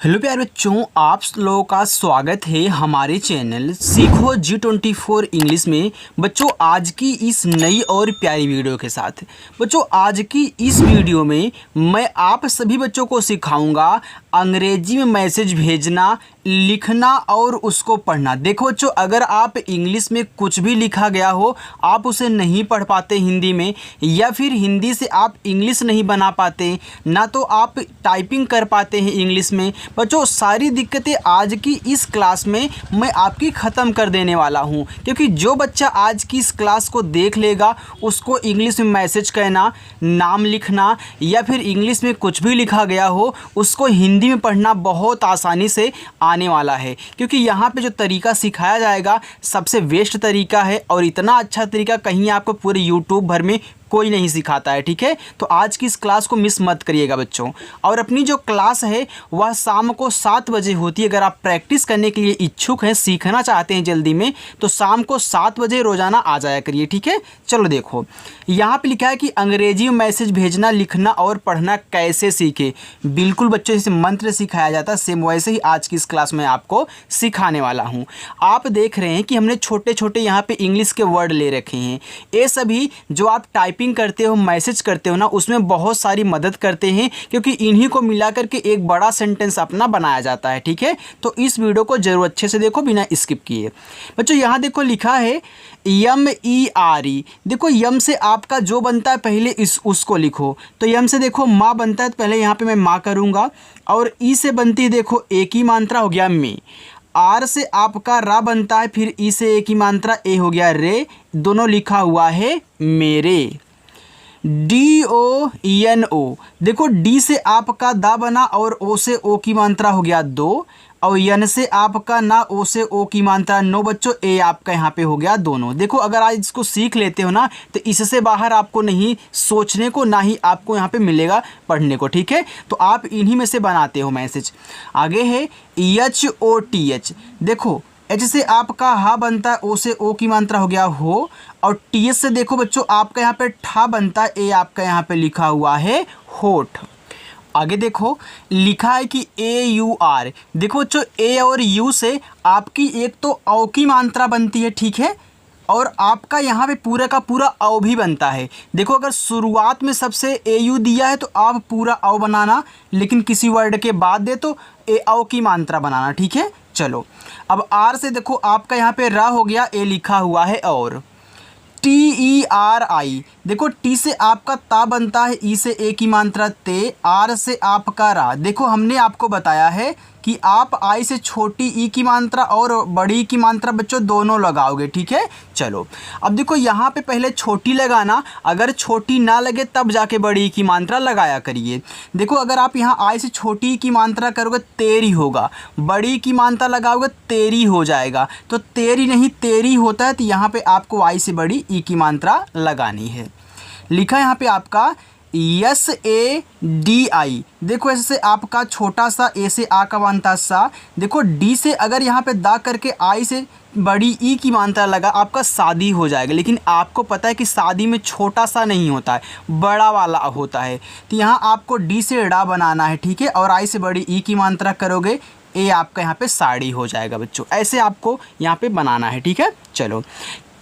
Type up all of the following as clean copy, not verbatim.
Hello प्यारे बच्चों, आप लोगों का स्वागत है हमारे चैनल सीखो G24 इंग्लिश में। बच्चों आज की इस नई और प्यारी वीडियो के साथ बच्चों आज की इस वीडियो में मैं आप सभी बच्चों को सिखाऊंगा अंग्रेजी में मैसेज भेजना, लिखना और उसको पढ़ना। देखो बच्चों, अगर आप इंग्लिश में कुछ भी लिखा गया हो, आप उसे नहीं पढ़ पाते हिंदी में, या फिर हिंदी से आप इंग्लिश नहीं बना पाते, ना तो आप टाइपिंग कर पाते हैं इंग्लिश में, बच्चों सारी दिक्कतें आज की इस क्लास में मैं आपकी ख़त्म कर देने वाला हूं। क्योंकि जो बच्चा आज की इस क्लास को देख लेगा, उसको इंग्लिश में मैसेज कहना, नाम लिखना या फिर इंग्लिश में कुछ भी लिखा गया हो, उसको हिंदी में पढ़ना बहुत आसानी से आने वाला है। क्योंकि यहाँ पे जो तरीका सिखाया जाएगा सबसे बेस्ट तरीका है, और इतना अच्छा तरीका कहीं आपको पूरे यूट्यूब भर में कोई नहीं सिखाता है। ठीक है, तो आज की इस क्लास को मिस मत करिएगा बच्चों। और अपनी जो क्लास है वह शाम को 7 बजे होती है। अगर आप प्रैक्टिस करने के लिए इच्छुक हैं, सीखना चाहते हैं जल्दी में, तो शाम को 7 बजे रोज़ाना आ जाया करिए। ठीक है, चलो देखो यहाँ पे लिखा है कि अंग्रेजी में मैसेज भेजना, लिखना और पढ़ना कैसे सीखे। बिल्कुल बच्चों, जैसे मंत्र सिखाया जाता है सेम वैसे ही आज की इस क्लास में आपको सिखाने वाला हूँ। आप देख रहे हैं कि हमने छोटे छोटे यहाँ पे इंग्लिश के वर्ड ले रखे हैं। ये सभी जो आप टाइपिंग करते हो, मैसेज करते हो ना, उसमें बहुत सारी मदद करते हैं, क्योंकि इन्हीं को मिला करके एक बड़ा सेंटेंस अपना बनाया जाता है। ठीक है, तो इस वीडियो को जरूर अच्छे से देखो बिना स्किप किए। बच्चों यहाँ देखो लिखा है MERE। देखो यम से आपका जो बनता है पहले उसको लिखो। तो यम से देखो माँ बनता है, तो पहले यहाँ पे मैं माँ करूँगा। और ई से बनती है देखो एक ही मात्रा हो गया मी। आर से आपका रा बनता है, फिर ई से एक ही मात्रा ए हो गया रे। दोनों लिखा हुआ है मेरे। DONO, देखो डी से आपका दा बना और ओ से ओ की मात्रा हो गया दो, और यन से आपका ना ओ से ओ की मात्रा नो। बच्चों ए आपका यहाँ पे हो गया दोनों। देखो अगर आज इसको सीख लेते हो ना, तो इससे बाहर आपको नहीं सोचने को, ना ही आपको यहाँ पे मिलेगा पढ़ने को। ठीक है, तो आप इन्हीं में से बनाते हो मैसेज। आगे है HOTH। देखो एच से आपका हा बनता है, ओ से ओ की मात्रा हो गया हो, और TH से देखो बच्चों आपका यहाँ पे ठा बनता है, ए आपका यहाँ पे लिखा हुआ है होठ। आगे देखो लिखा है कि AUR। देखो बच्चों ए और यू से आपकी एक तो औ की मात्रा बनती है। ठीक है, और आपका यहाँ पे पूरा का पूरा औ भी बनता है। देखो अगर शुरुआत में सबसे AU दिया है तो आप पूरा औ बनाना, लेकिन किसी वर्ड के बाद दे तो ए औ की मात्रा बनाना। ठीक है, चलो अब आर से देखो आपका यहाँ पे रा हो गया, ए लिखा हुआ है और। TERI, देखो टी से आपका ता बनता है, ई से ए की मात्रा ते, आर से आपका रा। देखो हमने आपको बताया है कि आप आई से छोटी ई की मात्रा और बड़ी ई की मात्रा बच्चों दोनों लगाओगे। ठीक है, चलो अब देखो यहाँ पे पहले छोटी लगाना, अगर छोटी ना लगे तब जाके बड़ी ई की मात्रा लगाया करिए। देखो अगर आप यहाँ आई से छोटी ई की मात्रा करोगे तेरी होगा, बड़ी ई की मात्रा लगाओगे तेरी हो जाएगा। तो तेरी नहीं तेरी होता है, तो यहाँ पे आपको आई से बड़ी ई की मात्रा लगानी है। लिखा यहाँ पे आपका SADI। देखो ऐसे से आपका छोटा सा, ए से आ का बनता सा। देखो डी से अगर यहाँ पे दा करके आई से बड़ी ई की मात्रा लगा, आपका शादी हो जाएगा। लेकिन आपको पता है कि शादी में छोटा सा नहीं होता है, बड़ा वाला होता है। तो यहाँ आपको डी से डा बनाना है। ठीक है, और आई से बड़ी ई की मात्रा करोगे, ए आपका यहाँ पे साड़ी हो जाएगा बच्चों। ऐसे आपको यहाँ पे बनाना है। ठीक है, चलो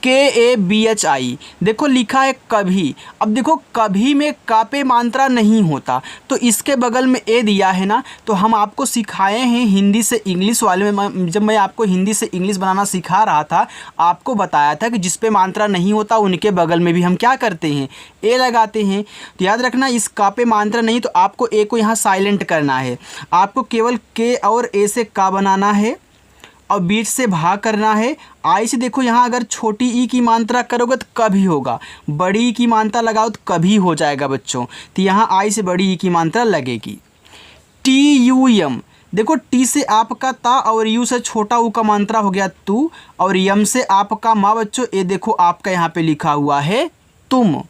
KABHI। देखो लिखा है कभी। अब देखो कभी में का पे मात्रा नहीं होता, तो इसके बगल में ए दिया है ना, तो हम आपको सिखाए हैं हिंदी से इंग्लिश वाले में। जब मैं आपको हिंदी से इंग्लिश बनाना सिखा रहा था, आपको बताया था कि जिस पे मात्रा नहीं होता उनके बगल में भी हम क्या करते हैं, ए लगाते हैं। तो याद रखना इस का पे मात्रा नहीं, तो आपको ए को यहाँ साइलेंट करना है। आपको केवल के और ए से का बनाना है, और बीच से भाग करना है। आई से देखो यहाँ अगर छोटी ई की मात्रा करोगे तो कभी होगा, बड़ी ई की मात्रा लगाओ तो कभी हो जाएगा बच्चों। तो यहाँ आई से बड़ी ई की मात्रा लगेगी। TUM। देखो टी से आपका ता और यू से छोटा ऊ का मात्रा हो गया तू, और यम से आपका माँ बच्चों, ए देखो आपका यहाँ पे लिखा हुआ है तुम।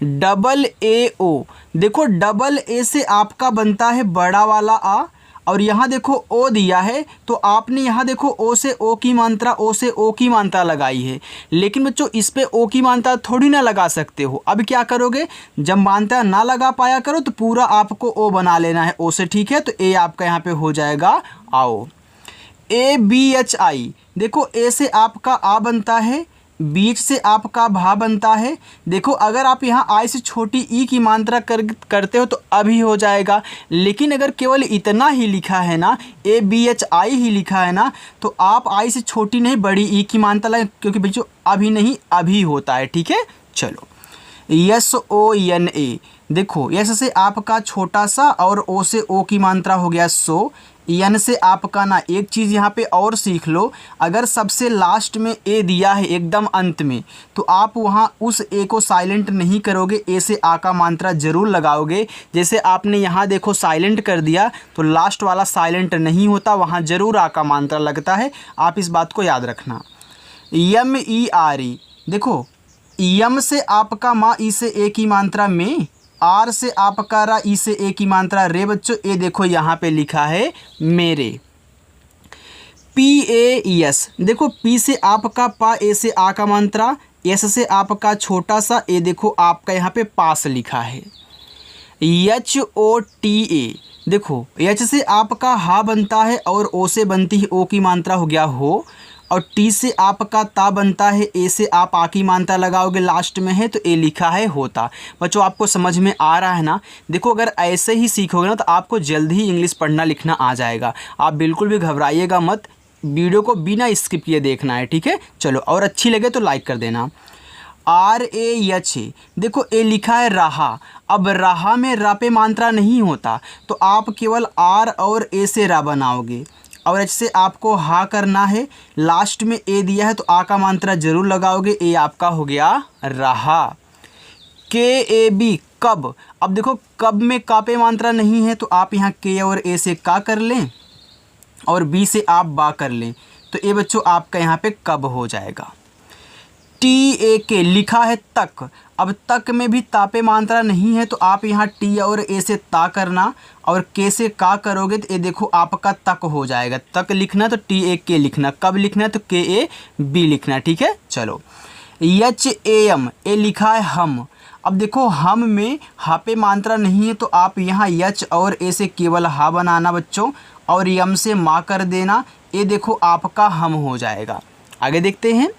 AO। देखो डबल ए से आपका बनता है बड़ा वाला आ, और यहाँ देखो ओ दिया है, तो आपने यहाँ देखो ओ से ओ की मात्रा, ओ से ओ की मात्रा लगाई है। लेकिन बच्चों इस पे ओ की मात्रा थोड़ी ना लगा सकते हो। अब क्या करोगे, जब मात्रा ना लगा पाया करो तो पूरा आपको ओ बना लेना है ओ से, ठीक है। तो ए आपका यहाँ पे हो जाएगा आओ। ABHI, देखो ए से आपका आ बनता है, बीच से आपका भा बनता है। देखो अगर आप यहाँ आई से छोटी ई की मात्रा करते हो तो अभी हो जाएगा, लेकिन अगर केवल इतना ही लिखा है ना, ABHI ही लिखा है ना, तो आप आई से छोटी नहीं बड़ी ई की मात्रा लगाएं, क्योंकि बच्चों अभी नहीं अभी होता है, ठीक है। चलो SONA, देखो यस से आपका छोटा सा और ओ से ओ की मात्रा हो गया सो। यन से आपका ना एक चीज़ यहाँ पे और सीख लो, अगर सबसे लास्ट में ए दिया है एकदम अंत में, तो आप वहाँ उस ए को साइलेंट नहीं करोगे, ए से आ का मात्रा जरूर लगाओगे। जैसे आपने यहाँ देखो साइलेंट कर दिया तो लास्ट वाला साइलेंट नहीं होता, वहाँ जरूर आ का मात्रा लगता है, आप इस बात को याद रखना। MERE, देखो यम से आपका माँ, ई से ए की मात्रा में, आर से आपका रा, ई से ए की मात्रा रे। बच्चों ए देखो यहाँ पे लिखा है मेरे। PAES, देखो पी से आपका पा, ए से आ का मात्रा, एस से आपका छोटा सा, ए देखो आपका यहाँ पे पास लिखा है। HOTA, देखो एच से आपका हा बनता है और ओ से बनती है ओ की मात्रा हो गया हो, और टी से आपका ता बनता है, ए से आप आ की मात्रा लगाओगे लास्ट में है, तो ए लिखा है होता। बच्चों आपको समझ में आ रहा है ना। देखो अगर ऐसे ही सीखोगे ना तो आपको जल्दी ही इंग्लिश पढ़ना लिखना आ जाएगा। आप बिल्कुल भी घबराइएगा मत, वीडियो को बिना स्किप किए देखना है, ठीक है। चलो और अच्छी लगे तो लाइक कर देना। RAH, देखो ए लिखा है रहा। अब रहा में रा पे मात्रा नहीं होता, तो आप केवल आर और ए से रा बनाओगे, और एच से आपको हा करना है, लास्ट में ए दिया है तो आ का मात्रा जरूर लगाओगे, ए आपका हो गया रहा। KAB, कब। अब देखो कब में का पे मात्रा नहीं है, तो आप यहाँ के और ए से का कर लें और बी से आप बा कर लें, तो ये बच्चों आपका यहाँ पे कब हो जाएगा। TAK, लिखा है तक। अब तक में भी ता पे मात्रा नहीं है, तो आप यहाँ टी और ए से ता करना, और के से का करोगे तो ये देखो आपका तक हो जाएगा। तक लिखना तो TAK लिखना, कब लिखना है तो KAB लिखना, ठीक है। चलो HAM, ए लिखा है हम। अब देखो हम में हा पे मात्रा नहीं है, तो आप यहाँ यच और ए से केवल हा बनाना बच्चों, और यम से मा कर देना, ये देखो आपका हम हो जाएगा। आगे देखते हैं।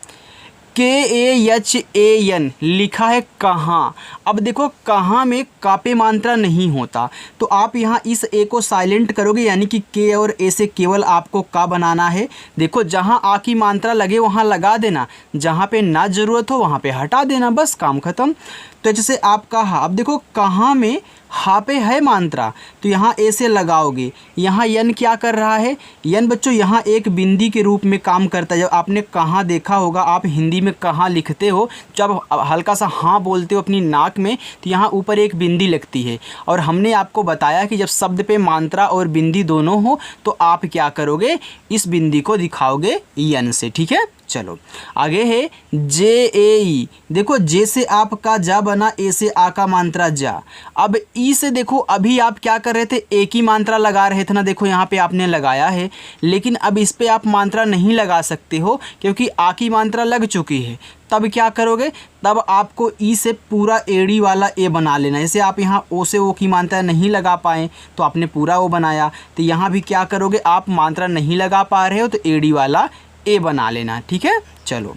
KAHAN, लिखा है कहाँ। अब देखो कहाँ में का पे मात्रा नहीं होता, तो आप यहाँ इस ए को साइलेंट करोगे, यानी कि के और ए से केवल आपको का बनाना है। देखो जहाँ आ की मात्रा लगे वहाँ लगा देना, जहाँ पे ना ज़रूरत हो वहाँ पे हटा देना, बस काम ख़त्म। तो जैसे आपका हा, अब देखो कहाँ में हा पे है मात्रा, तो यहाँ ए से लगाओगे। यहाँ यन क्या कर रहा है, यन बच्चों यहाँ एक बिंदी के रूप में काम करता है। जब आपने कहाँ देखा होगा, आप हिंदी में कहाँ लिखते हो, जब हल्का सा हाँ बोलते हो अपनी नाक में, तो यहाँ ऊपर एक बिंदी लगती है। और हमने आपको बताया कि जब शब्द पे मात्रा और बिंदी दोनों हो तो आप क्या करोगे, इस बिंदी को दिखाओगे यन से, ठीक है। चलो आगे है JAE, देखो जे से आपका जा बना, ए से आ का मात्रा जा। अब ई से देखो अभी आप क्या कर रहे थे, ए की मात्रा लगा रहे थे ना, देखो यहाँ पे आपने लगाया है, लेकिन अब इस पे आप मात्रा नहीं लगा सकते हो क्योंकि आ की मात्रा लग चुकी है। तब क्या करोगे, तब आपको ई से पूरा एड़ी वाला ए बना लेना। जैसे आप यहाँ ओ से ओ की मात्रा नहीं लगा पाए तो आपने पूरा ओ बनाया, तो यहाँ भी क्या करोगे, आप मात्रा नहीं लगा पा रहे हो तो एड़ी वाला ए बना लेना, ठीक है। चलो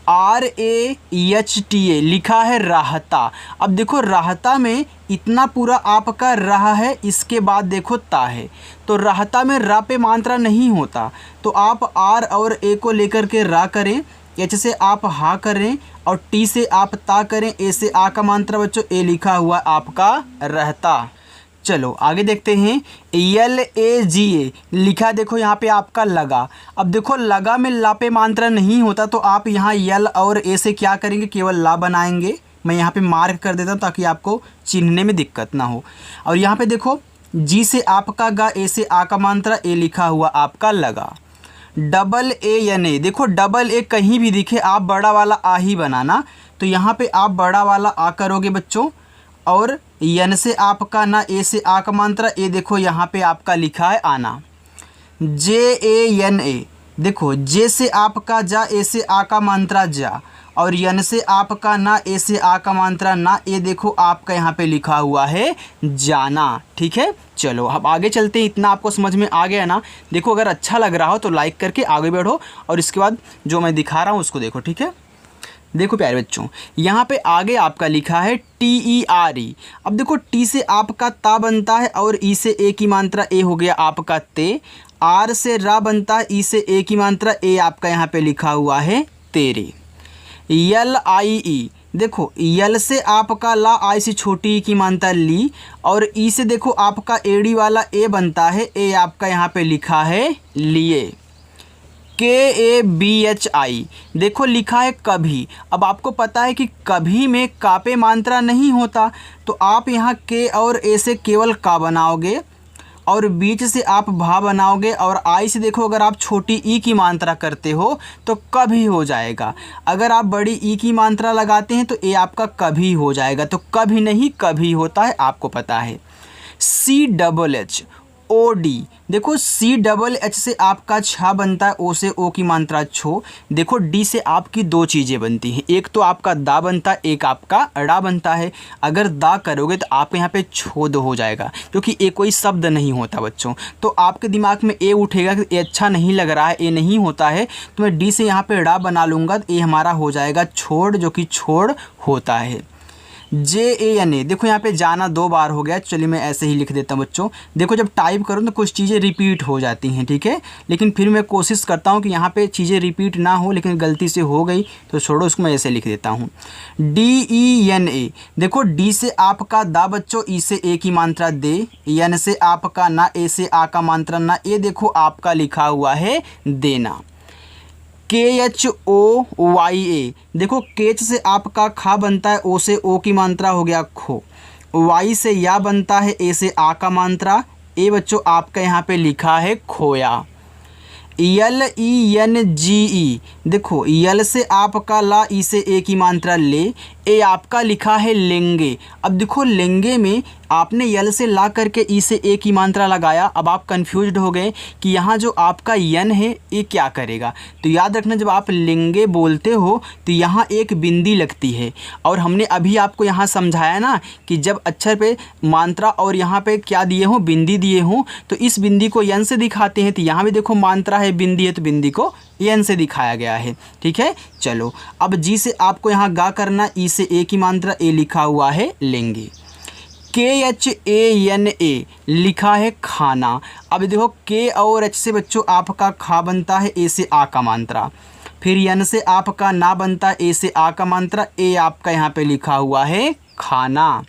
RAHTA, लिखा है राहता। अब देखो राहता में इतना पूरा आपका रहा है, इसके बाद देखो ता है, तो राहता में रा पे मात्रा नहीं होता, तो आप आर और ए को लेकर के रा करें, एच से आप हा करें, और टी से आप ता करें, ए से आ का मात्रा बच्चों ए लिखा हुआ आपका रहता। चलो आगे देखते हैं। LAGA, लिखा देखो यहाँ पे आपका लगा। अब देखो लगा में ला पे मात्रा नहीं होता, तो आप यहाँ यल और ए से क्या करेंगे, केवल ला बनाएंगे। मैं यहाँ पे मार्क कर देता हूँ ताकि आपको चिन्हने में दिक्कत ना हो। और यहाँ पे देखो जी से आपका गा, ए से आ का मात्रा, ए लिखा हुआ आपका लगा। AA, देखो डबल ए कहीं भी दिखे आप बड़ा वाला आ ही बनाना, तो यहाँ पे आप बड़ा वाला आ करोगे बच्चों, और यन से आपका ना, ए से आ का मात्रा, ए देखो यहाँ पे आपका लिखा है आना। जे ए एन ए, देखो जे से आपका जा, ए से आ का मात्रा जा, और यन से आपका ना, ए से आ का मात्रा ना, ए देखो आपका यहाँ पे लिखा हुआ है जाना। ठीक है, चलो अब आगे चलते हैं। इतना आपको समझ में आ गया ना। देखो अगर अच्छा लग रहा हो तो लाइक करके आगे बढ़ो, और इसके बाद जो मैं दिखा रहा हूँ उसको देखो। ठीक है, देखो प्यारे बच्चों, यहाँ पे आगे आपका लिखा है TERE। अब देखो टी से आपका ता बनता है, और ई से ए की मात्रा, ए हो गया आपका ते। आर से रा बनता है, ई से ए की मात्रा, ए आपका यहाँ पे लिखा हुआ है तेरे। LIE, देखो यल से आपका ला, आई से छोटी ई की मात्रा ली, और ई से देखो आपका एडी वाला ए बनता है, ए आपका यहाँ पे लिखा है लिए। KABHI, देखो लिखा है कभी। अब आपको पता है कि कभी में का पे मात्रा नहीं होता, तो आप यहाँ के और ए से केवल का बनाओगे, और बीच से आप भा बनाओगे, और आई से देखो अगर आप छोटी ई की मात्रा करते हो तो कभी हो जाएगा। अगर आप बड़ी ई की मात्रा लगाते हैं तो ए आपका कभी हो जाएगा। तो कभी नहीं, कभी होता है, आपको पता है। CHHOD, देखो CHH से आपका छा बनता है, ओ से ओ की मात्रा छो। देखो डी से आपकी दो चीज़ें बनती हैं, एक तो आपका दा बनता है, एक आपका अड़ा बनता है। अगर दा करोगे तो आपके यहाँ पे छोद हो जाएगा, क्योंकि ए कोई शब्द नहीं होता बच्चों। तो आपके दिमाग में ए उठेगा कि ए अच्छा नहीं लग रहा है, ए नहीं होता है, तो मैं डी से यहाँ पे अड़ा बना लूँगा, तो ए हमारा हो जाएगा छोड़, जो कि छोड़ होता है। JANA, देखो यहाँ पे जाना दो बार हो गया। चलिए मैं ऐसे ही लिख देता हूँ बच्चों। देखो जब टाइप करूँ तो कुछ चीज़ें रिपीट हो जाती हैं, ठीक है, लेकिन फिर मैं कोशिश करता हूँ कि यहाँ पे चीज़ें रिपीट ना हो, लेकिन गलती से हो गई तो छोड़ो, उसको मैं ऐसे लिख देता हूँ। DENA, देखो डी से आपका दा बच्चों, ई से ए की मात्रा दे, एन से आपका ना, ए से आ का मात्रा ना, ए देखो आपका लिखा हुआ है देना। KHOYA, देखो केच से आपका खा बनता है, ओ से ओ की मात्रा हो गया खो। वाई से या बनता है, ए से आ का मात्रा, ए बच्चों आपका यहाँ पे लिखा है खोया। LENGE, देखो यल से आपका ला, ई से ए की मात्रा ले, ए आपका लिखा है लेंगे। अब देखो लेंगे में आपने यल से ला करके ई से ए की मात्रा लगाया। अब आप कंफ्यूज्ड हो गए कि यहाँ जो आपका यन है ये क्या करेगा। तो याद रखना, जब आप लेंगे बोलते हो तो यहाँ एक बिंदी लगती है, और हमने अभी आपको यहाँ समझाया ना कि जब अक्षर पे मात्रा और यहाँ पे क्या दिए हों, बिंदी दिए हों, तो इस बिंदी को यन से दिखाते हैं। तो यहाँ भी देखो मात्रा है, बिंदी है, तो बिंदी को एन से दिखाया गया है, ठीक है। चलो अब जी से आपको यहाँ गा करना, ई से ए की मात्रा, ए लिखा हुआ है लेंगे। KHANA, लिखा है खाना। अब देखो के और एच से बच्चों आपका खा बनता है, ए से आ का मात्रा, फिर यन से आपका ना बनता है, ए से आ का मात्रा, ए आपका यहाँ पे लिखा हुआ है खाना।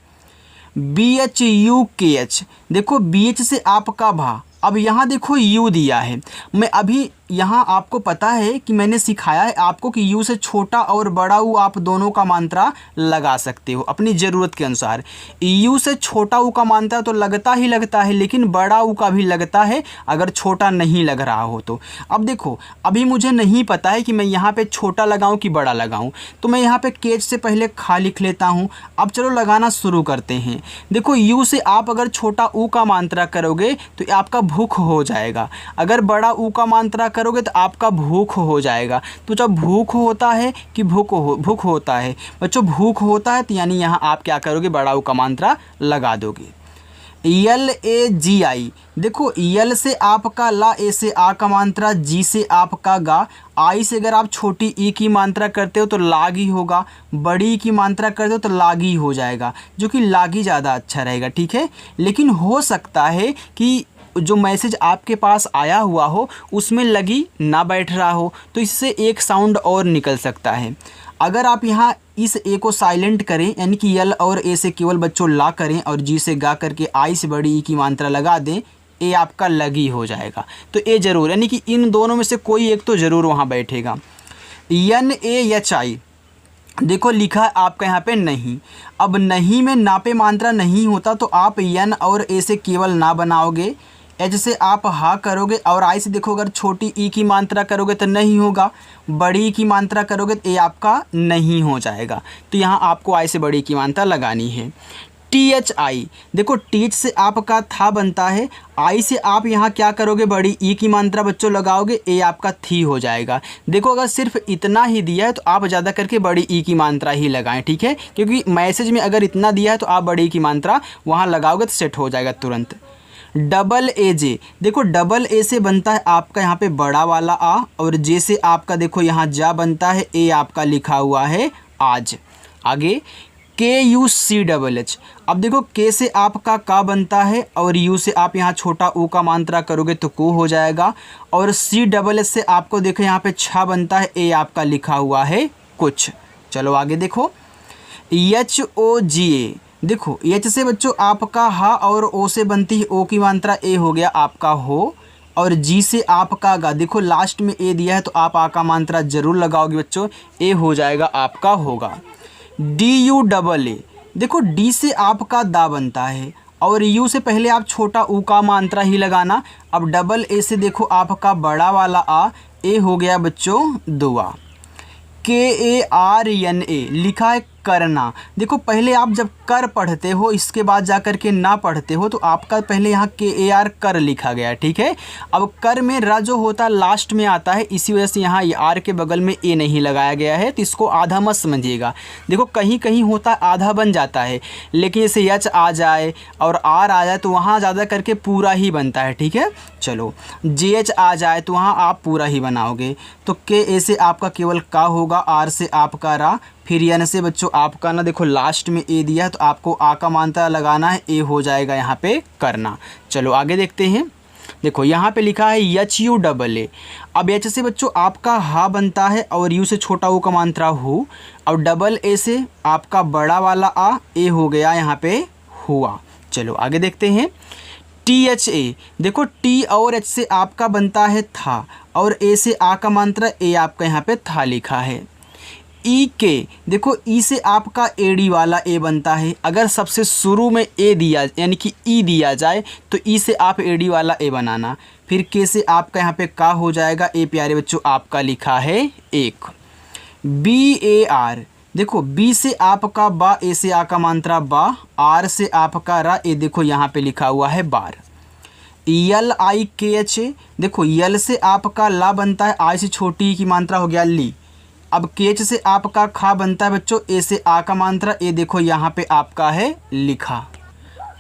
BHUKH, देखो BH से आपका भा। अब यहाँ देखो यू दिया है। मैं अभी यहाँ आपको पता है कि मैंने सिखाया है आपको कि यू से छोटा और बड़ा ऊ आप दोनों का मात्रा लगा सकते हो अपनी ज़रूरत के अनुसार। यू से छोटा ऊ का मात्रा तो लगता ही लगता है, लेकिन बड़ा ऊ का भी लगता है अगर छोटा नहीं लग रहा हो तो। अब देखो अभी मुझे नहीं पता है कि मैं यहाँ पे छोटा लगाऊँ कि बड़ा लगाऊँ, तो मैं यहाँ पे केच से पहले खा लिख लेता हूँ। अब चलो लगाना शुरू करते हैं। देखो यू से आप अगर छोटा ऊ का मात्रा करोगे तो आपका भूख हो जाएगा, अगर बड़ा ऊ का मात्रा करोगे तो आपका भूख हो जाएगा। तो जब भूख होता है कि भूख होता है बच्चों, भूख होता है तो यानी यहाँ आप क्या करोगे, बड़ा ऊ का मात्रा लगा दोगे। LAGI, देखो यल से आपका ला, ए से आ का मात्रा, जी से आपका गा, आई से अगर आप छोटी ई की मात्रा करते हो तो लागी होगा, बड़ी की मात्रा करते हो तो लागी हो जाएगा, जो कि लागी ज़्यादा अच्छा रहेगा, ठीक है। लेकिन हो सकता है कि जो मैसेज आपके पास आया हुआ हो उसमें लगी ना बैठ रहा हो, तो इससे एक साउंड और निकल सकता है। अगर आप यहाँ इस ए को साइलेंट करें, यानी कि यल और ए से केवल बच्चों ला करें, और जी से गा करके आई से बड़ी ई की मात्रा लगा दें, ए आपका लगी हो जाएगा। तो ए ज़रूर, यानी कि इन दोनों में से कोई एक तो ज़रूर वहाँ बैठेगा। NAHI, देखो लिखा है आपका यहाँ पे नहीं। अब नहीं में ना पे मात्रा नहीं होता, तो आप यन और ए से केवल ना बनाओगे, एच से आप हा करोगे, और आई से देखो अगर छोटी ई की मात्रा करोगे तो नहीं होगा, बड़ी ई की मात्रा करोगे तो ए आपका नहीं हो जाएगा। तो यहाँ आपको आई से बड़ी की मात्रा लगानी है। THI, देखो TH से आपका था बनता है, आई से आप यहाँ क्या करोगे, बड़ी ई की मात्रा बच्चों लगाओगे, ए आपका थी हो जाएगा। देखो अगर सिर्फ इतना ही दिया है तो आप ज़्यादा करके बड़ी ई की मात्रा ही लगाएं, ठीक है, क्योंकि मैसेज में अगर इतना दिया है तो आप बड़ी ई की मात्रा वहाँ लगाओगे तो सेट हो जाएगा तुरंत। डबल ए जे, देखो डबल ए से बनता है आपका यहाँ पे बड़ा वाला आ, और जे से आपका देखो यहाँ जा बनता है, ए आपका लिखा हुआ है आज। आगे KUCHH, अब देखो के से आपका का बनता है, और यू से आप यहाँ छोटा ऊ का मात्रा करोगे तो को हो जाएगा, और CSS से आपको देखो यहाँ पे छा बनता है, ए आपका लिखा हुआ है कुछ। चलो आगे देखो HOGA, देखो एच से बच्चों आपका हा, और ओ से बनती है ओ की मात्रा, ए हो गया आपका हो, और जी से आपका गा, देखो लास्ट में ए दिया है तो आप आ का मात्रा जरूर लगाओगे बच्चों, ए हो जाएगा आपका होगा। DUAA, देखो डी से आपका दा बनता है, और यू से पहले आप छोटा ऊ का मात्रा ही लगाना। अब डबल ए से देखो आपका बड़ा वाला आ, ए हो गया बच्चों दुआ। KARNA, लिखा है करना, देखो पहले आप जब कर पढ़ते हो इसके बाद जा कर के ना पढ़ते हो तो आपका पहले यहाँ KAR कर लिखा गया है, ठीक है। अब कर में र जो होता है लास्ट में आता है, इसी वजह से यहाँ आर के बगल में ए नहीं लगाया गया है, तो इसको आधा मत समझिएगा। देखो कहीं कहीं होता है आधा बन जाता है, लेकिन जैसे एच आ जाए और आर आ जाए तो वहाँ ज़्यादा करके पूरा ही बनता है, ठीक है। चलो JH आ जाए तो वहाँ आप पूरा ही बनाओगे, तो KA से आपका केवल का होगा, आर से आपका रा, फिर एन से बच्चों आपका ना, देखो लास्ट में ए दिया है तो आपको आ का मात्रा लगाना है, ए हो जाएगा यहाँ पे करना। चलो आगे देखते हैं, देखो यहाँ पे लिखा है HUAA, अब एच से बच्चों आपका हा बनता है, और यू से छोटा ऊ का मात्रा हो, और डबल ए से आपका बड़ा वाला आ, ए हो गया यहाँ पे हुआ। चलो आगे देखते हैं THA, देखो टी और एच से आपका बनता है था, और ए से आ का मात्रा, ए आपका यहाँ पे था लिखा है। EK, देखो ई से आपका एडी वाला ए बनता है, अगर सबसे शुरू में ए दिया यानी कि ई दिया जाए तो ई से आप एडी वाला ए बनाना, फिर के से आपका यहाँ पे का हो जाएगा, ए प्यारे बच्चों आपका लिखा है एक। BAR, देखो बी से आपका बा, ए से आ का मात्रा बा, आर से आपका रा, ए देखो यहाँ पे लिखा हुआ है बार। LIKH, देखो यल से आपका ला बनता है, आई से छोटी की मात्रा हो गया ली। अब केच से आपका खा बनता है बच्चों, ए से आ का मात्रा, ए देखो यहाँ पे आपका है लिखा।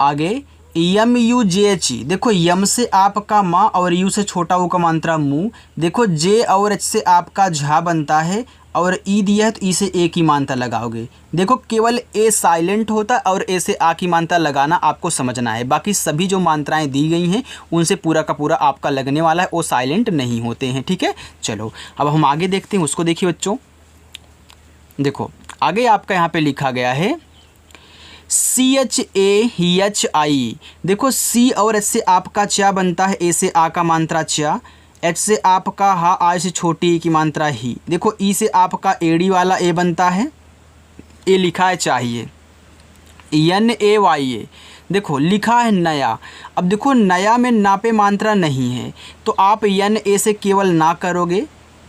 आगे MUJH, देखो यम से आपका माँ, और यू से छोटा ऊ का मात्रा मुँह, देखो जे और एच से आपका झा बनता है, और ई दिया है तो ई से ए की मात्रा लगाओगे। देखो केवल ए साइलेंट होता है, और ए से आ की मात्रा लगाना आपको समझना है, बाकी सभी जो मात्राएं दी गई हैं उनसे पूरा का पूरा आपका लगने वाला है, वो साइलेंट नहीं होते हैं, ठीक है। चलो अब हम आगे देखते हैं, उसको देखिए बच्चों, देखो आगे आपका यहाँ पे लिखा गया है CHAHI, देखो सी और एच से आपका चा बनता है, ए से आ का मात्रा चा, एच से आपका हा, आई से छोटी ई की मात्रा ही, देखो ई से आपका एडी वाला ए बनता है, ए लिखा है चाहिए। NAYA, देखो लिखा है नया, अब देखो नया में ना पे मात्रा नहीं है तो आप NA से केवल ना करोगे,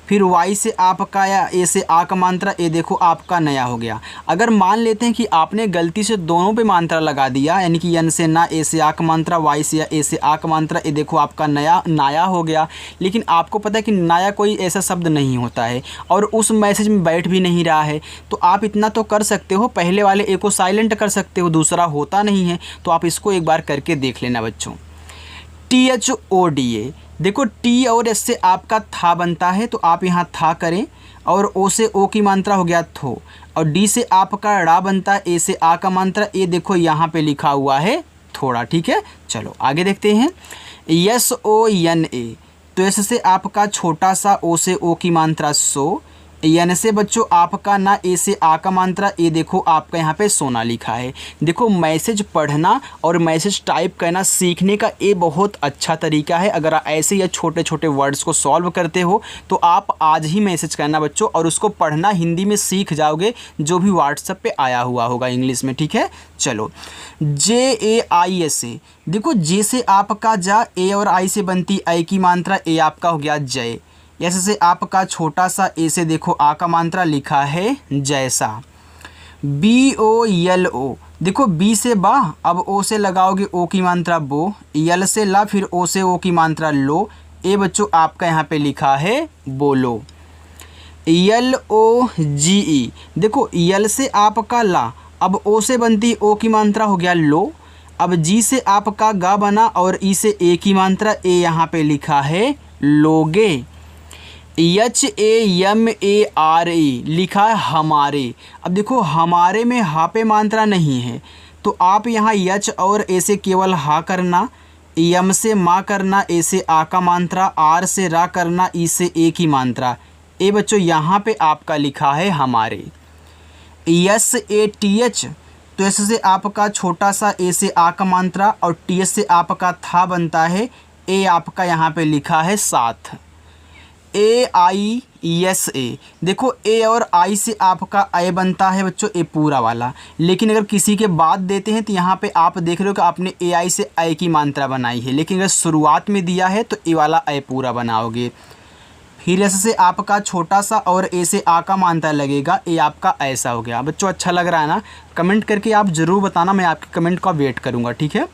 फिर वाई से आपका या ए से आ का मात्रा, ए देखो आपका नया हो गया। अगर मान लेते हैं कि आपने गलती से दोनों पे मात्रा लगा दिया, यानी कि एन से ना, ए से आ का मात्रा, वाई से या ए से आ का मात्रा, ए देखो आपका नया नाया हो गया, लेकिन आपको पता है कि नया कोई ऐसा शब्द नहीं होता है और उस मैसेज में बैठ भी नहीं रहा है, तो आप इतना तो कर सकते हो, पहले वाले ए को साइलेंट कर सकते हो, दूसरा होता नहीं है, तो आप इसको एक बार करके देख लेना बच्चों। THODA, देखो टी और एस से आपका था बनता है, तो आप यहाँ था करें, और ओ से ओ की मात्रा हो गया थो, और डी से आपका ड़ा बनता है, ए से आ का मात्रा, ए देखो यहाँ पे लिखा हुआ है थोड़ा, ठीक है। चलो आगे देखते हैं। SONA, तो एस से आपका छोटा सा, ओ से ओ की मात्रा सो, एन से बच्चों आपका ना, ए से आ का मात्रा, ए देखो आपका यहाँ पे सोना लिखा है। देखो मैसेज पढ़ना और मैसेज टाइप करना सीखने का ये बहुत अच्छा तरीका है। अगर आप ऐसे या छोटे छोटे वर्ड्स को सॉल्व करते हो तो आप आज ही मैसेज करना बच्चों, और उसको पढ़ना हिंदी में सीख जाओगे जो भी व्हाट्सएप पे आया हुआ होगा इंग्लिश में, ठीक है। चलो JAISA, देखो जे से आपका जा, ए और आई से बनती आई की मात्रा, ए आपका हो गया जय, एस से आपका छोटा सा, ए से देखो आ का मात्रा लिखा है जैसा। BOLO, देखो बी से बा, अब ओ से लगाओगे ओ की मात्रा बो, यल से ला, फिर ओ से ओ की मात्रा लो। ए बच्चों आपका यहाँ पे लिखा है बोलो। LOGE, देखो यल से आपका ला, अब ओ से बनती ओ की मात्रा हो गया लो। अब जी से आपका गा बना और ई से ए की मात्रा, ए यहाँ पे लिखा है लोगे। HAMARE लिखा है हमारे। अब देखो हमारे में हा पे मात्रा नहीं है, तो आप यहाँ यच और ए से केवल हा करना, यम से मा करना, ए से आ का मात्रा, आर से रा करना, ई से ए की मात्रा। ए बच्चों यहाँ पे आपका लिखा है हमारे। SATH, तो एस से आपका छोटा सा, ए से आ का मात्रा और TH से आपका था बनता है। ए आपका यहाँ पे लिखा है साथ। AISA, देखो ए और आई से आपका ए बनता है बच्चों ए पूरा वाला, लेकिन अगर किसी के बाद देते हैं तो यहाँ पे आप देख रहे हो कि आपने AI से ए की मात्रा बनाई है, लेकिन अगर शुरुआत में दिया है तो ए वाला ए पूरा बनाओगे। फिर एस से आपका छोटा सा और ए से आ का मात्रा लगेगा, ए आपका ऐसा हो गया। बच्चों अच्छा लग रहा है ना? कमेंट करके आप ज़रूर बताना, मैं आपके कमेंट का वेट करूँगा, ठीक है।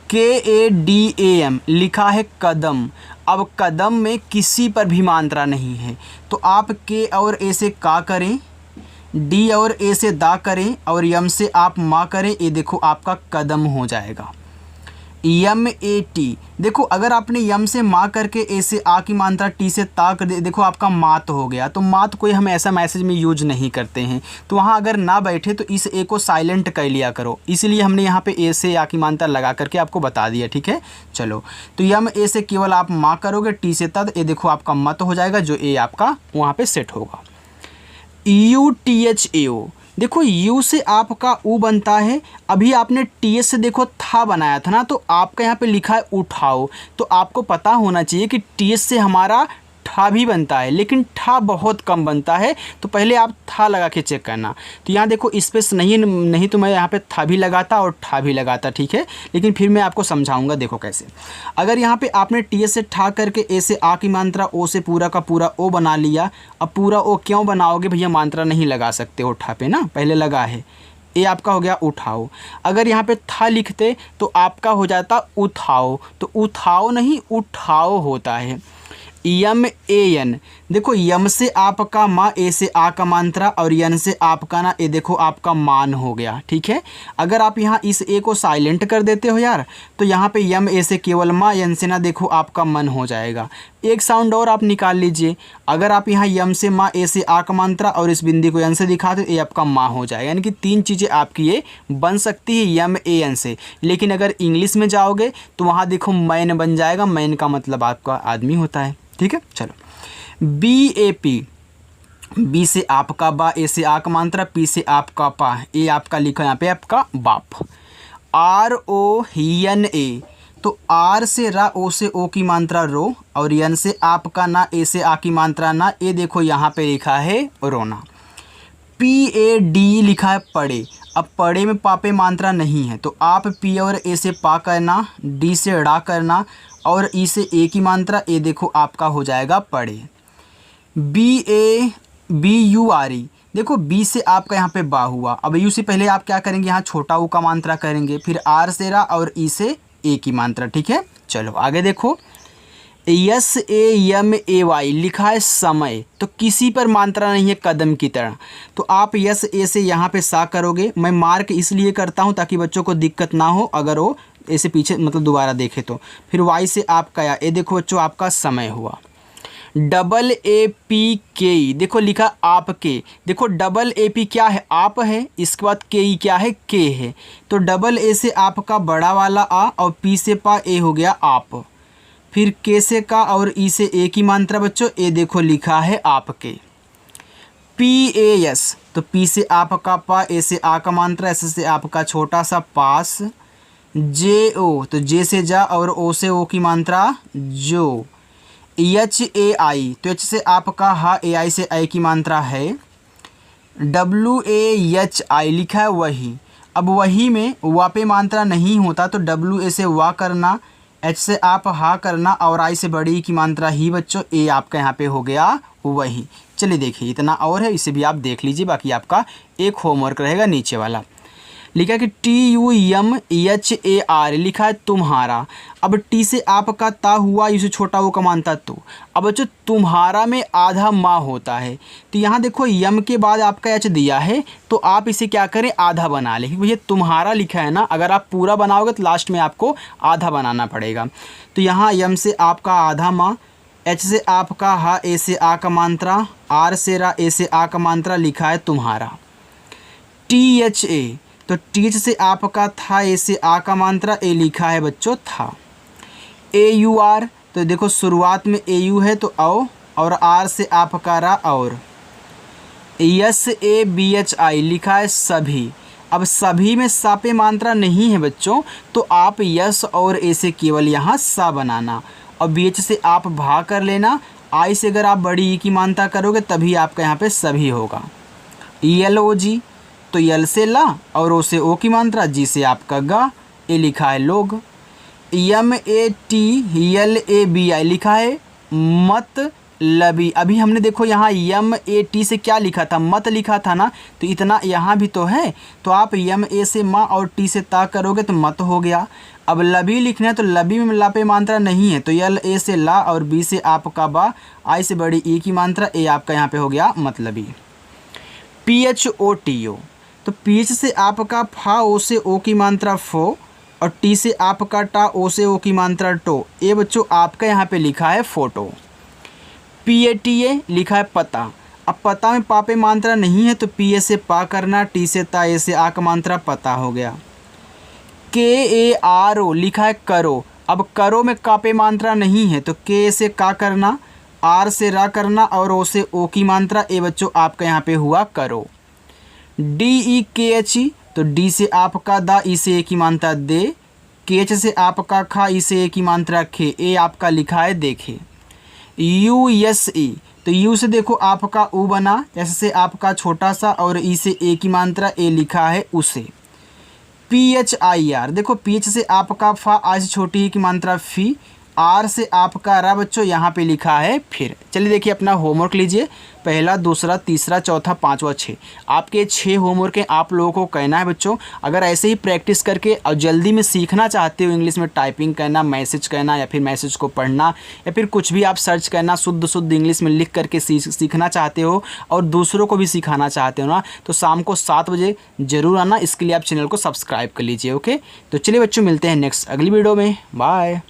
KADAM लिखा है कदम। अब कदम में किसी पर भी मात्रा नहीं है, तो आप के और ए से का करें, डी और ए से दा करें और यम से आप मा करें, ये देखो आपका कदम हो जाएगा। MAT, देखो अगर आपने यम से मा करके ए से आ की मात्रा टी से ता कर दे, देखो आपका मात हो गया। तो मात कोई हम ऐसा मैसेज में यूज नहीं करते हैं, तो वहाँ अगर ना बैठे तो इस ए को साइलेंट कर लिया करो, इसलिए हमने यहाँ पे ए से आ की मात्रा लगा करके आपको बता दिया, ठीक है। चलो, तो यम ए से केवल आप मा करोगे, टी से ता, ए देखो आपका मत हो जाएगा, जो ए आपका वहाँ पर सेट होगा। UTHAO, देखो यू से आपका ऊ बनता है, अभी आपने टी से देखो था बनाया था ना, तो आपका यहाँ पे लिखा है उठाओ। तो आपको पता होना चाहिए कि टी से हमारा ठा भी बनता है, लेकिन ठा बहुत कम बनता है, तो पहले आप था लगा के चेक करना। तो यहाँ देखो स्पेस नहीं तो मैं यहाँ पे था भी लगाता और ठा भी लगाता, ठीक है, लेकिन फिर मैं आपको समझाऊंगा। देखो कैसे, अगर यहाँ पे आपने टी से ठा करके ए से आ की मात्रा, ओ से पूरा का पूरा ओ बना लिया। अब पूरा ओ क्यों बनाओगे भैया, मात्रा नहीं लगा सकते हो ठा पे ना, पहले लगा है। ए आपका हो गया उठाओ। अगर यहाँ पे था लिखते तो आपका हो जाता उठाओ, तो उठाओ नहीं उठाओ होता है। YAN, देखो यम से आपका मा, ए से आ का मात्रा और यन से आपका ना, ए देखो आपका मान हो गया, ठीक है। अगर आप यहाँ इस ए को साइलेंट कर देते हो यार, तो यहाँ पे यम ए से केवल मा, यन से ना देखो आपका मन हो जाएगा। एक साउंड और आप निकाल लीजिए, अगर आप यहाँ यम से मा, ए से आ का मात्रा और इस बिंदी को यन से दिखा दो, ए आपका मा हो जाएगा। यानी कि 3 चीज़ें आपकी ये बन सकती है यम ए एन से। लेकिन अगर इंग्लिश में जाओगे तो वहाँ देखो मैन बन जाएगा, मैन का मतलब आपका आदमी होता है, ठीक है। चलो, BAP, बी से आपका बा, ए से आ का मात्रा, पी से आपका पा, ए आपका लिखा यहाँ पे आपका बाप। RONA, तो आर से रा, ओ से ओ की मात्रा रो और यन से आपका ना, ए से आ की मात्रा ना, ए देखो यहाँ पे लिखा है रोना। PAD लिखा है पड़े। अब पड़े में पा पे मात्रा नहीं है, तो आप पी और ए से पा करना, डी से ड़ा करना और ई से ए की मात्रा, ए देखो आपका हो जाएगा पड़े। BURE, देखो बी से आपका यहाँ पे बा हुआ। अब यू से पहले आप क्या करेंगे, यहाँ छोटा ऊ का मात्रा करेंगे, फिर आर से रा और ई से ए की मात्रा, ठीक है। चलो आगे देखो, SAMAY लिखा है समय, तो किसी पर मात्रा नहीं है कदम की तरह, तो आप यस ए से यहाँ पे सा करोगे। मैं मार्क इसलिए करता हूँ ताकि बच्चों को दिक्कत ना हो अगर वो ऐसे पीछे मतलब दोबारा देखे तो। फिर वाई से आपका या, ए देखो बच्चों आपका समय हुआ। AAPK, देखो लिखा आपके, देखो AA क्या है, आप है, इसके बाद KE क्या है, के है, तो AA से आपका बड़ा वाला आ और पी से पा, ए हो गया आप। फिर के से का और ई से ए की मात्रा बच्चों, ए देखो लिखा है आपके। PAS, तो पी से आपका पा, ए से आ का मात्रा, एस से आपका छोटा सा पास। JO, तो जे से जा और ओ से ओ की मात्रा जो। HAI, तो एच से आपका हा, ए आई से आई की मात्रा है। WAHI लिखा है वही। अब वही में वा पे मात्रा नहीं होता, तो WA से वा करना, एच से आप हा करना और आई से बड़ी की मात्रा ही बच्चों, ए आपका यहाँ पे हो गया वही। चलिए देखिए, इतना और है, इसे भी आप देख लीजिए, बाकी आपका एक होमवर्क रहेगा नीचे वाला। लिखा है कि TUMHAR लिखा है तुम्हारा। अब टी से आपका ता हुआ, इसे छोटा वो का मानता तो। अब बच्चों तुम्हारा में आधा माँ होता है, तो यहाँ देखो यम के बाद आपका एच दिया है, तो आप इसे क्या करें, आधा बना लें। भैया तुम्हारा लिखा है ना, अगर आप पूरा बनाओगे तो लास्ट में आपको आधा बनाना पड़ेगा। तो यहाँ यम से आपका आधा माँ, एच से आपका हा, ए से आ का मात्रा, आर से रा, ए से आ का मात्रा, लिखा है तुम्हारा। THA, तो टीच से आपका था, ए से आ का मात्रा, ए लिखा है बच्चों था। AUR, तो देखो शुरुआत में AU है तो औ, और आर से आपका रा और। SABHI लिखा है सभी। अब सभी में सा पे मात्रा नहीं है बच्चों, तो आप यस और ए से केवल यहाँ सा बनाना, और BH से आप भाग कर लेना। आई से अगर आप बड़ी ई की मात्रा करोगे तभी आपका यहाँ पे सभी होगा। ELOG, तो यल से ला और ओ से ओ की मात्रा, जी से आपका गा, ए लिखा है लोग। MATLABI लिखा है मत लबी। अभी हमने देखो यहाँ MAT से क्या लिखा था, मत लिखा था ना, तो इतना यहाँ भी तो है, तो आप MA से माँ और टी से ता करोगे तो मत हो गया। अब लबी लिखना है, तो लबी में ला पे मात्रा नहीं है, तो LA से ला और बी से आपका बा, आई से बड़ी ई की मात्रा, ए आपका यहाँ पे हो गया मतलबी। PHOTO, तो पीच से आपका फा, ओ से ओ की मात्रा फो, और टी से आपका टा, ओ से ओ की मात्रा टो, ये बच्चों आपका यहाँ पे लिखा है फोटो। PATA लिखा है पता। अब पता में पा पे मात्रा नहीं है, तो PA से पा करना, टी से ता, ए से आ का मात्रा, पता हो गया। KARO लिखा है करो। अब करो में का पे मात्रा नहीं है, तो के से का करना, आर से रा करना, और ओ से ओ की मात्रा, ए बच्चों आपका यहाँ पे हुआ करो। DEKHE, तो डी से आपका दा, ई से ए की मात्रा दे, केच से आपका खा, ई से ए की मात्रा खे, ए आपका लिखा है देखे। USE, तो यू से देखो आपका ऊ बना, एस से आपका छोटा सा, और ई से ए की मात्रा, ए लिखा है उसे। PHIR, देखो पीच से आपका फा, आज छोटी की मात्रा फी, आर से आपका रा, बच्चों यहाँ पे लिखा है फिर। चलिए देखिए अपना होमवर्क लीजिए, पहला, दूसरा, तीसरा, चौथा, पांचवा, 6, आपके 6 होमवर्क हैं, आप लोगों को कहना है बच्चों। अगर ऐसे ही प्रैक्टिस करके और जल्दी में सीखना चाहते हो, इंग्लिश में टाइपिंग करना, मैसेज करना, या फिर मैसेज को पढ़ना, या फिर कुछ भी आप सर्च करना, शुद्ध इंग्लिश में लिख करके सीखना चाहते हो और दूसरों को भी सिखाना चाहते हो ना, तो शाम को 7 बजे ज़रूर आना। इसके लिए आप चैनल को सब्सक्राइब कर लीजिए। ओके, तो चलिए बच्चों, मिलते हैं नेक्स्ट अगली वीडियो में। बाय।